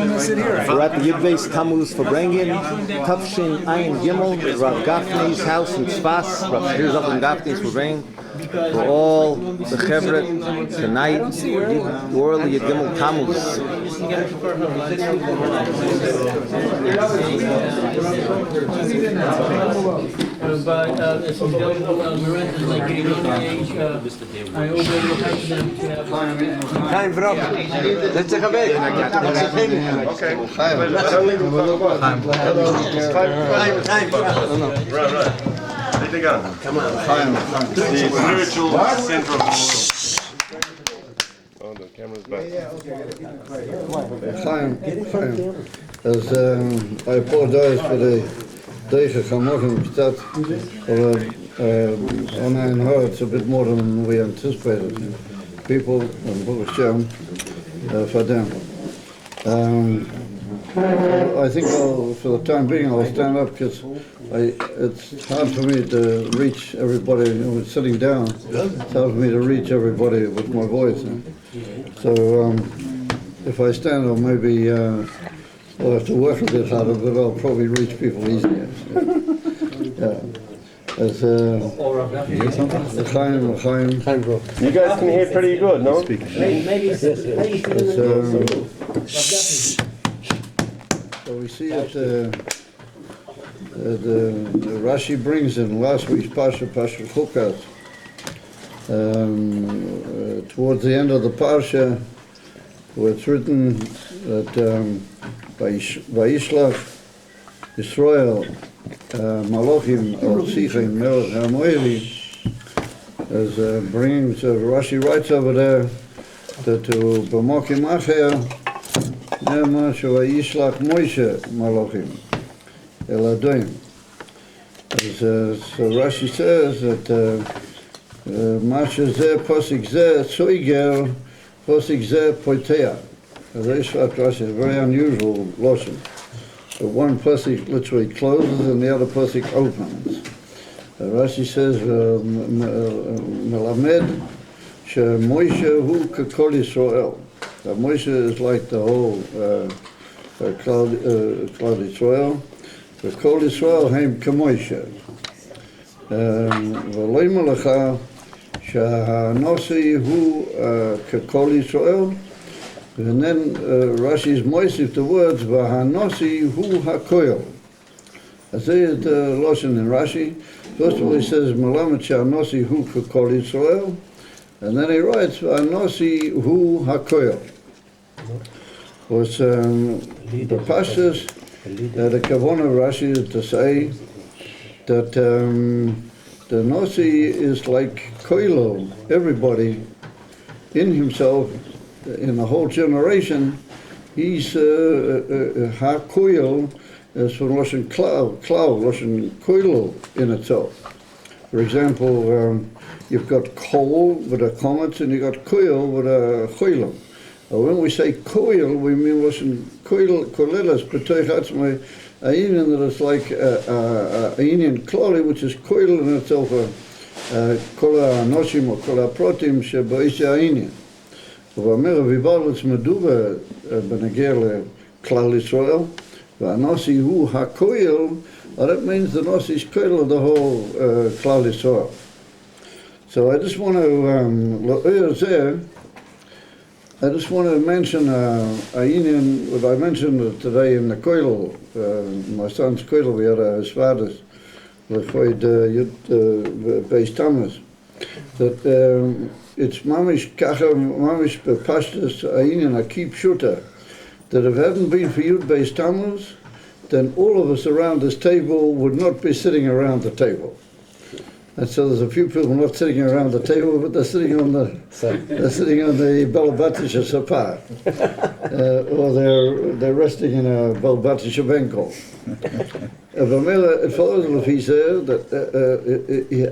We're at the YUD BEIS TAMMUZ FARBRENGEN, Tafshin Ayin Gimel, Rabbi Gafne's house in Tzfas. Here's up in Gafne's FARBRENGEN. For all the Chevret tonight, Orly YUD Gimel Tammuz. But some Miranda's like getting on age. I already have them to have Chaim, bro. Let's take a break. Okay. Chaim. Right. Come on. The spiritual syndrome. Oh, the camera's back. Chaim. As I apologize for the Deiche Chamochim P'tat, on our heart, it's a bit more than we anticipated. People, and Baruch Hashem, for them. I think for the time being, I'll stand up because it's hard for me to reach everybody. Sitting down, it's hard for me to reach everybody with my voice. So if I stand up, maybe I'll have to work a bit harder, but I'll probably reach people easier. Yeah. As Chaim, bro. You guys can hear pretty good, no? So we see that the Rashi brings in last week's Parsha Chukas. Towards the end of the Parsha, where it's written that Vayishlach Yisrael Malachim al Sichim Melech HaMoedi, as bringing, so Rashi writes over there that to B'mokim Acher Ne'emar Vayishlach Moshe Malachim El Adoim. So Rashi says that Masha Zeh Posik Zeh Tzoiger Posik Zeh Poitea. Rashi is very unusual lashon. So one pasuk literally closes and the other pasuk opens. Rashi says, "Melamed she Moshe hu kekol Yisrael." Moshe is like the whole cloud Yisrael. Kekol Yisrael heim k'Moshe. V'loi melecha she'hanosi hu kekol Yisrael. And then Rashi's moisif the words v'hanosi hu hakoyel. I say the lashon in Rashi. First of all, he says melamed she'hanosi hu kekol Yisrael, and then he writes v'hanosi hu hakoyel. Was the pashtus the kavanah of Rashi is to say that the nosi is like koilo, everybody in himself. In the whole generation, he's ha-koil, as from lashon cloud, lashon koilo in itself. For example, you've got kol with a comet, and you've got koil with a choilam. When we say koil, we mean lashon koilelas, b'toich atzmai, ayin that it's like ayin klali, which is koil in itself, kol ha'anoshim or kol ha'protim she'ba'isha ayin. ואומר ויברלץ מדובה בנגיע לכלל ישראל, והנוסי הוא הכויל, that means the Nasi is koil of the whole Klal Yisrael. So I just want to mention a union, what I mentioned today in the koil, my son's koil, we had his father's, L'choid YUD BEIS TAMMUZ, that it's mamish bepashtus ayin a keep shooter. That if it hadn't been for YUD BEIS TAMMUZ, then all of us around this table would not be sitting around the table. And so there's a few people not sitting around the table, but they're sitting on the Balabatisha Sapa, or they're resting in a Balabatisha Benko. It follows if he said that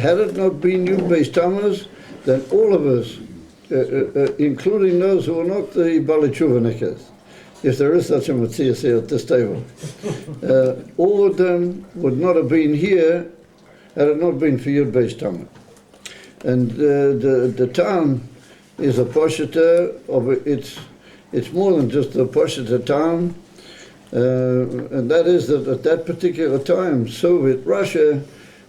had it not been YUD BEIS TAMMUZ, then all of us, including those who are not the Balichuvanikas, if there is such a Matthias here at this table, all of them would not have been here had it not been for YUD BEIS TAMMUZ. And the town is a posheta of its it's more than just the push at the town, and that is that at that particular time, Soviet Russia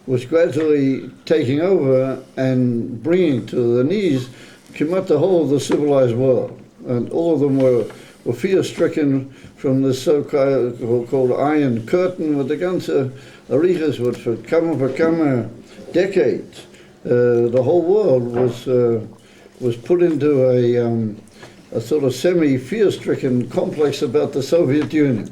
was gradually taking over and bringing to the knees came out the whole of the civilized world, and all of them were fear-stricken from the so-called Iron Curtain, with the ganze Arichas, with for decades, the whole world was put into a sort of semi-fear-stricken complex about the Soviet Union.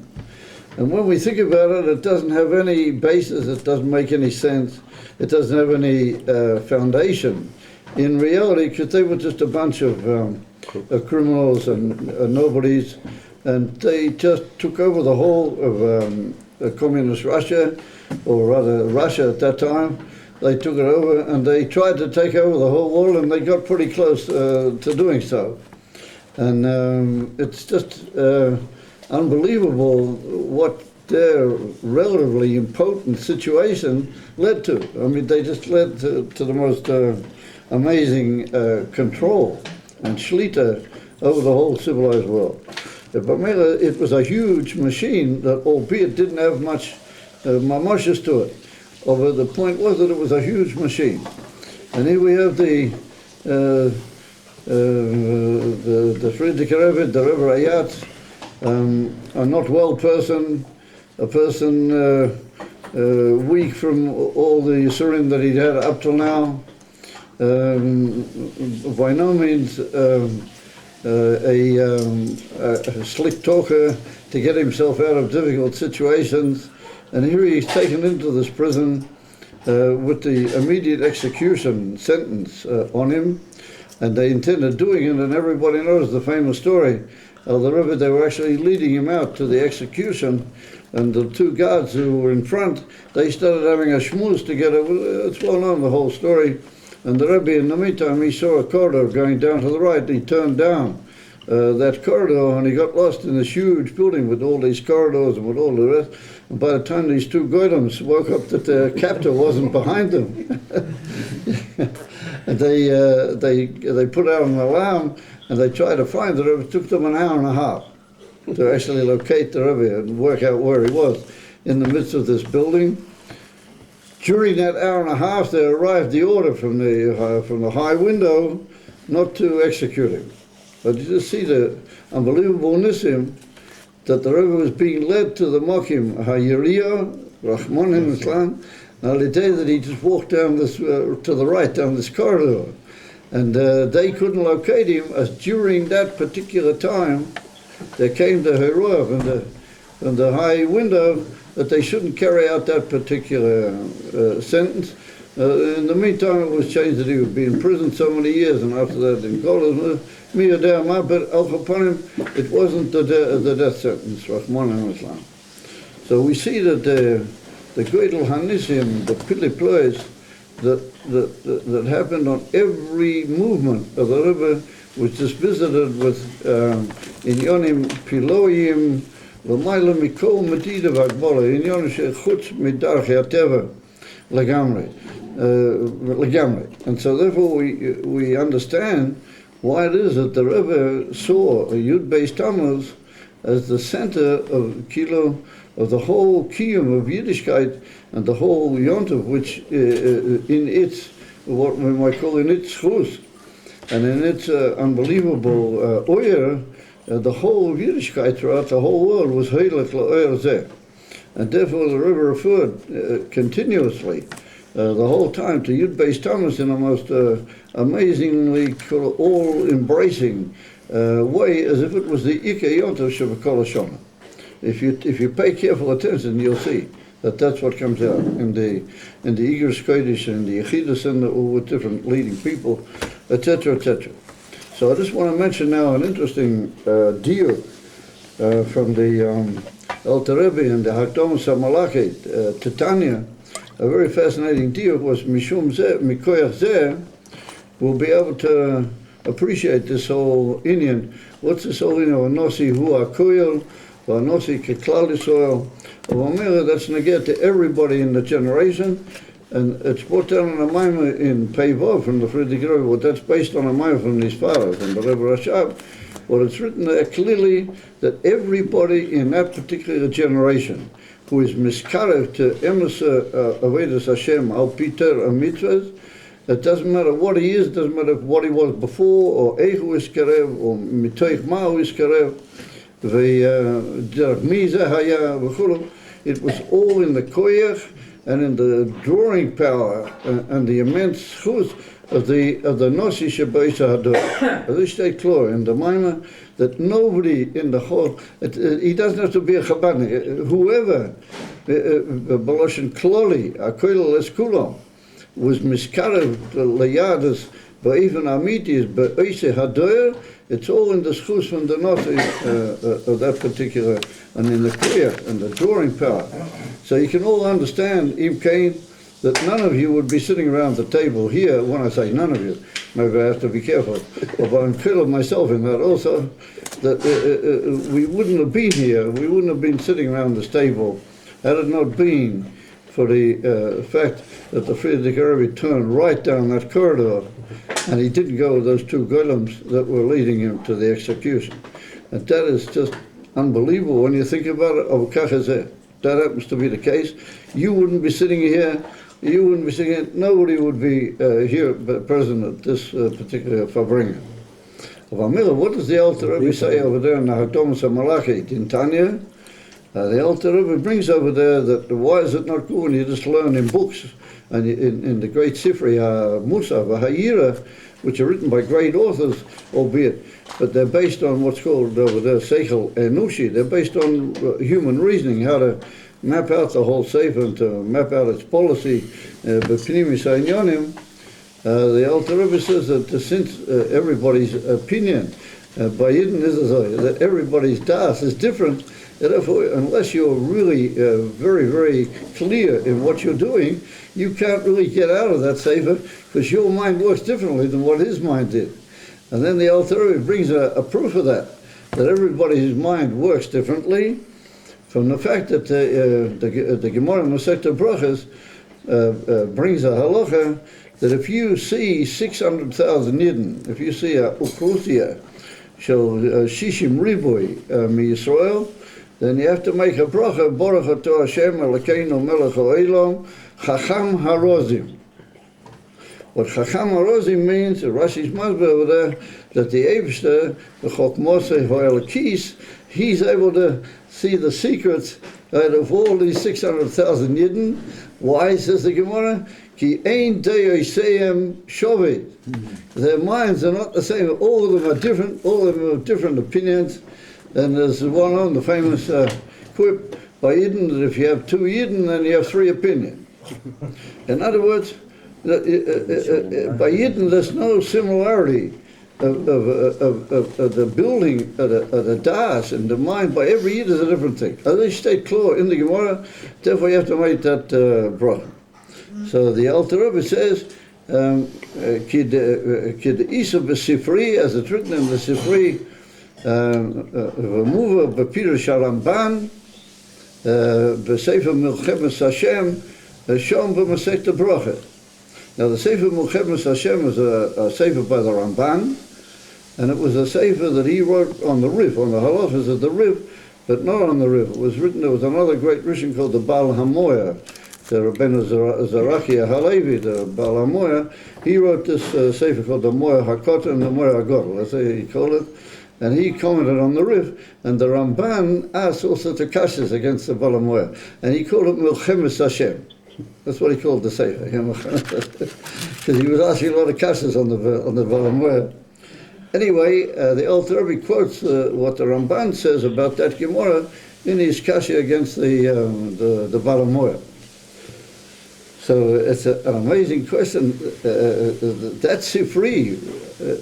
And when we think about it, it doesn't have any basis, it doesn't make any sense, it doesn't have any foundation in reality, because they were just a bunch of criminals and nobodies, and they just took over the whole of communist Russia, or rather Russia at that time. They took it over and they tried to take over the whole world, and they got pretty close to doing so. And it's just unbelievable what their relatively impotent situation led to. I mean, they just led to the most amazing control and shlita over the whole civilized world. It was a huge machine that, albeit didn't have much mamoshes to it. Although the point was that it was a huge machine. And here we have the Friedrich Rebbe, the Rebbe Ayat, a not well person, a person weak from all the Yisurim that he'd had up till now, by no means a slick talker to get himself out of difficult situations. And here he's taken into this prison with the immediate execution sentence on him, and they intended doing it, and everybody knows the famous story of the Rebbe. They were actually leading him out to the execution, and the two guards who were in front, they started having a schmooze together. It's well known, the whole story. And the Rebbe, in the meantime, he saw a corridor going down to the right. He turned down that corridor, and he got lost in this huge building with all these corridors and with all the rest. And by the time these two goydoms woke up that their captor wasn't behind them, and they put out an alarm, and they tried to find the Rebbe. It took them an hour and a half to actually locate the Rebbe and work out where he was in the midst of this building. During that hour and a half, there arrived the order from the high window not to execute him. But you just see the unbelievable nisim that the Rebbe was being led to the Mokim HaYiriyah, Rahmanim Islam, and the day that he just walked down this, to the right, down this corridor. And they couldn't locate him, as during that particular time, there came the Heruah from the high window that they shouldn't carry out that particular sentence. In the meantime, it was changed that he would be in prison so many years, and after that in college, but upon him, it wasn't the death sentence, Rahman Islam. So we see that the Geidel Hanisim, the Pili Plois, that happened on every movement of the Rebbe, was just visited with Inyonim Piloyim, L'mayla mikol medida v'agbola, Inyonim shechutz midarchi hateva legamri. And so therefore we understand why it is that the Rebbe saw YUD BEIS TAMMUZ as the center of the whole kiyum of Yiddishkeit, and the whole yontiv, which in its, what we might call in its chus, and in its unbelievable oyer, the whole of Yiddishkeit throughout the whole world was heilig la'oyer zeh. And therefore the Rebbe referred continuously the whole time to YUD BEIS TAMMUZ in a most amazingly all-embracing way, as if it was the Ikei Yontav Shebekol HaShana. If you pay careful attention, you'll see that that's what comes out in the Igros Kodesh and the Yechidus and with different leading people, etc., etc. So I just want to mention now an interesting deal from the Alter Rebbe and the Hakdomus HaMalachit, Titania. A very fascinating deal was Mishum Zeh, Mikoyach Zeh, we'll be able to appreciate this whole Indian. What's this whole Indian? Anosi hu akoyel, v'anosi keklal Yisrael. That's negate to everybody in the generation, and it's brought down in a Maimah in Pei Vav from the Friedrich Rebbe. Well, that's based on a Maimah from his father, from the Rebbe Rashab, Well, it's written there clearly that everybody in that particular generation who is miskarev to emes avodas Hashem al piter mitzvahs, it doesn't matter what he is, doesn't matter what he was before, or eichu is karev, or mitoich ma'u is karev, it was all in the koyach and in the drawing power and the immense chus of the Nosi Shebeis Hador. As I state clear in the Maimah, that nobody in the whole, he doesn't have to be a Chabadnik, whoever, Baloshin Kloli, Akoil Eskulam, was miskarev leyadas, but even amitis, but Oise Hador, it's all in the schus from the Nosi of that particular, and in the clear and the drawing power. So you can all understand, Im Kain, that none of you would be sitting around the table here. When I say none of you, maybe I have to be careful, but I'm clear of myself in that also, that we wouldn't have been here, we wouldn't have been sitting around this table had it not been for the fact that the Friedrich Rebbe turned right down that corridor and he didn't go with those two golems that were leading him to the execution. And that is just unbelievable when you think about it. That happens to be the case. You wouldn't be sitting here, you wouldn't be sitting here, nobody would be here present at this particular Farbrengen. What does the Alter Rebbe say over there in the Hakdomas HaMalachit in Tanya? The Alter Rebbe brings over there that why is it not good when you just learn in books and in the great Sifri HaMusaf, HaYira, which are written by great authors, albeit, but they're based on what's called over there Seichel Enushi. They're based on human reasoning, how to map out the whole Sefer and to map out its policy. B'pnimis ha'inyonim, the Alter Rebbe says that since everybody's opinion by Yidden is that everybody's das is different, therefore, unless you're really very, very clear in what you're doing, you can't really get out of that Sefer because your mind works differently than what his mind did. And then the Alter Rebbe brings a proof of that everybody's mind works differently from the fact that the Gemara Masechta Brachas brings a halacha that if you see 600,000 Yidden, if you see a Ukrusia, shel Shishim Ribui mi-Yisrael, then you have to make a bracha, Baruch Atah Hashem Elokeinu Melech Haolam, Chacham HaRozim. What Chacham HaRozim means, Rashi's Masber over there, that the Eibshter, the Chokmoseh Ho'elakis, he's able to see the secrets out of all these 600,000 Yidden. Why, says the Gemara? Ki ein de'oseim shoved. Their minds are not the same. All of them are different. All of them have different opinions. And there's one on the famous quip by Yidden that if you have two Yidden, then you have three opinions. In other words, by Yidden, there's no similarity of the building of the das and the mind. By every Yid is a different thing. As they state clear in the Gemara, therefore you have to make that bracha. So the Alter Rebbe says, Kid Isa b'Sifri, as it's written in the Sifri, V'muva b'Pirush HaRamban, b'Sefer Milchemes Hashem, Shom b'Masechta Brachot. Now the Sefer Milchemes Hashem was a Sefer by the Ramban, and it was a Sefer that he wrote on the Rif, on the halachas of the Rif, but not on the Rif. It was written, there was another great Rishon called the Baal HaMoya, the Rabbeinu Zarachia Halevi, the Baal HaMoya. He wrote this Sefer called the Moya HaKotan and the Moya HaGodel, that's how he called it. And he commented on the Rif, and the Ramban asked all sorts of kashas against the Baal HaMoya, and he called it Milchemes Hashem. That's what he called the Sefer, because he was asking a lot of kashas on the Baal HaMoya. Anyway, the Alter Rebbe quotes what the Ramban says about that Gemara in his kasha against the Baal HaMoya. So it's an amazing question. That Sifri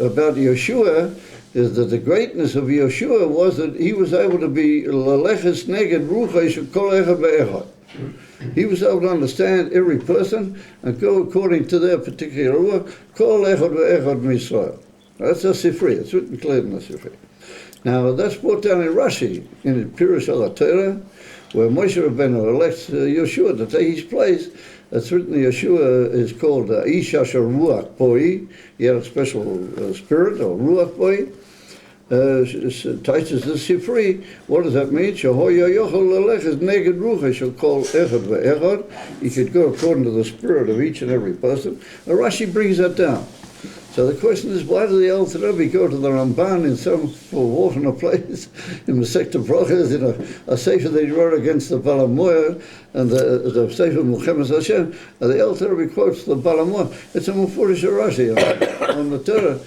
about Yeshua is that the greatness of Yeshua was that he was able to be laleches neged ruchai shekol echad ve'echad. He was able to understand every person and go according to their particular ruach, kol echad ve'echad mi'Yisrael. That's a Sifri. It's written clear in the Sifri. Now that's brought down in Rashi, in the Pirush HaTorah, where Moshe Rabbeinu elects Yeshua to take his place. That's written, Yeshua is called Ish Asher Ruach Boi. He had a special spirit, or Ruach Boi. Taisus the Sifri, what does that mean? Shehoya yochel lelech is neged rucha, shall call echad ve'echad. You could go according to the spirit of each and every person. And Rashi brings that down. So the question is, why does the Alter Rebbe go to the Ramban in some forgotten place in Masechta Brachas, in a sefer that he wrote against the Balamoya and the sefer Muhammad Hashem, and the Alter Rebbe quotes the Balamoya. It's a Mufurish Rashi on the Torah.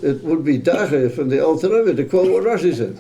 It would be dacha from the Alter Rebbe to quote what Rashi said.